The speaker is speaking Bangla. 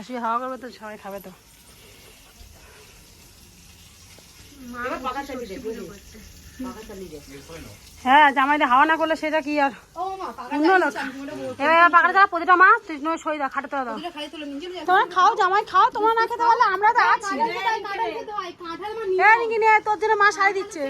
শাশুড়ি হাওয়া করবে তো সবাই খাবে তো। হ্যাঁ জামাইটা হাওয়া না করলে সেটা কি আর পাকাটা দাও প্রতিটা মাছ তুই সই দাও খাটে দাও। তোমরা খাও জামাই খাও, তোমরা না খেতে পারলে আমরা তো আছি। তোর জন্য মা শাড়ি দিচ্ছে।